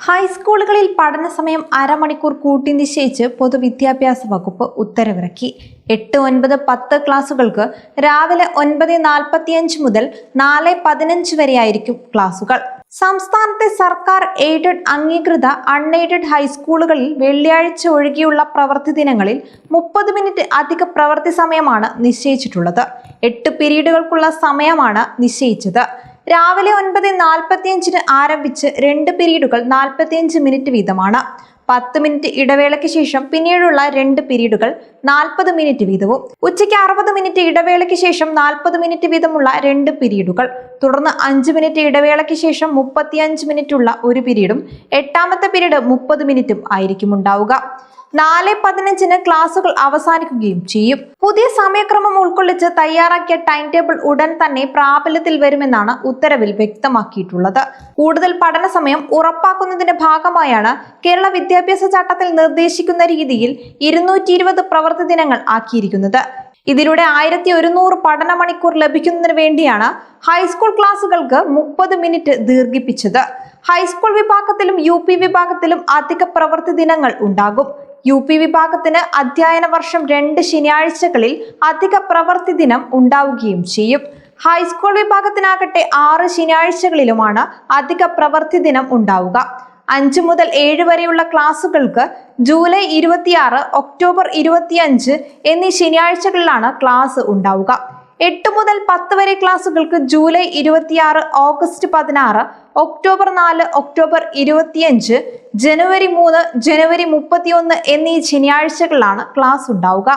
ഹൈസ്കൂളുകളിൽ പഠനസമയം അരമണിക്കൂർ കൂട്ടി നിശ്ചയിച്ച് പൊതുവിദ്യാഭ്യാസ വകുപ്പ് ഉത്തരവിറക്കി. 8, 9, 10 ക്ലാസുകൾക്ക് രാവിലെ 9:45 മുതൽ 4:15 വരെയായിരിക്കും ക്ലാസുകൾ. സംസ്ഥാനത്തെ സർക്കാർ എയ്ഡഡ്, അംഗീകൃത, അൺഎയ്ഡഡ് ഹൈസ്കൂളുകളിൽ വെള്ളിയാഴ്ച ഒഴികെയുള്ള പ്രവൃത്തി ദിനങ്ങളിൽ 30 മിനിറ്റ് അധിക പ്രവൃത്തി സമയമാണ് നിശ്ചയിച്ചിട്ടുള്ളത്. 8 പീരീഡുകൾക്കുള്ള സമയമാണ് നിശ്ചയിച്ചത്. രാവിലെ 9:45 ആരംഭിച്ച് 2 പീരീഡുകൾ 45 മിനിറ്റ് വീതമാണ്. 10 മിനിറ്റ് ഇടവേളയ്ക്ക് ശേഷം പിന്നീടുള്ള 2 പീരീഡുകൾ 40 മിനിറ്റ് വീതവും. ഉച്ചയ്ക്ക് 60 മിനിറ്റ് ഇടവേളയ്ക്ക് ശേഷം 40 മിനിറ്റ് വീതമുള്ള 2 പീരീഡുകൾ. തുടർന്ന് 5 മിനിറ്റ് ഇടവേളയ്ക്ക് ശേഷം 35 മിനിറ്റുള്ള 1 പീരീഡും 8ാമത്തെ പീരീഡ് 30 മിനിറ്റും ആയിരിക്കും ഉണ്ടാവുക. 4:15 ക്ലാസുകൾ അവസാനിക്കുകയും ചെയ്യും. പുതിയ സമയക്രമം ഉൾക്കൊള്ളിച്ച് തയ്യാറാക്കിയ ടൈം ടേബിൾ ഉടൻ തന്നെ പ്രാബല്യത്തിൽ വരുമെന്നാണ് ഉത്തരവിൽ വ്യക്തമാക്കിയിട്ടുള്ളത്. കൂടുതൽ പഠന സമയം ഉറപ്പാക്കുന്നതിന്റെ ഭാഗമായാണ് കേരള വിദ്യാഭ്യാസ ചട്ടത്തിൽ നിർദ്ദേശിക്കുന്ന രീതിയിൽ 220 പ്രവൃത്തി ദിനങ്ങൾ ആക്കിയിരിക്കുന്നത്. ഇതിലൂടെ 1100 പഠന മണിക്കൂർ ലഭിക്കുന്നതിന് വേണ്ടിയാണ് ഹൈസ്കൂൾ ക്ലാസുകൾക്ക് 30 മിനിറ്റ് ദീർഘിപ്പിച്ചത്. ഹൈസ്കൂൾ വിഭാഗത്തിലും UP വിഭാഗത്തിലും അധിക പ്രവൃത്തി ദിനങ്ങൾ ഉണ്ടാകും. UP വിഭാഗത്തിന് അധ്യയന വർഷം 2 ശനിയാഴ്ചകളിൽ അധിക പ്രവൃത്തി ദിനം ഉണ്ടാവുകയും ചെയ്യും. ഹൈസ്കൂൾ വിഭാഗത്തിനാകട്ടെ 6 ശനിയാഴ്ചകളിലുമാണ് അധിക പ്രവൃത്തി ദിനം ഉണ്ടാവുക. 5 മുതൽ 7 വരെയുള്ള ക്ലാസുകൾക്ക് ജൂലൈ 26, ഒക്ടോബർ 25 എന്നീ ശനിയാഴ്ചകളിലാണ് ക്ലാസ് ഉണ്ടാവുക. 8 മുതൽ 10 വരെ ക്ലാസുകൾക്ക് ജൂലൈ 26, ഓഗസ്റ്റ് 16, ഒക്ടോബർ 4, ഒക്ടോബർ 25, ജനുവരി 3, ജനുവരി 31 എന്നീ ശനിയാഴ്ചകളിലാണ് ക്ലാസ് ഉണ്ടാവുക.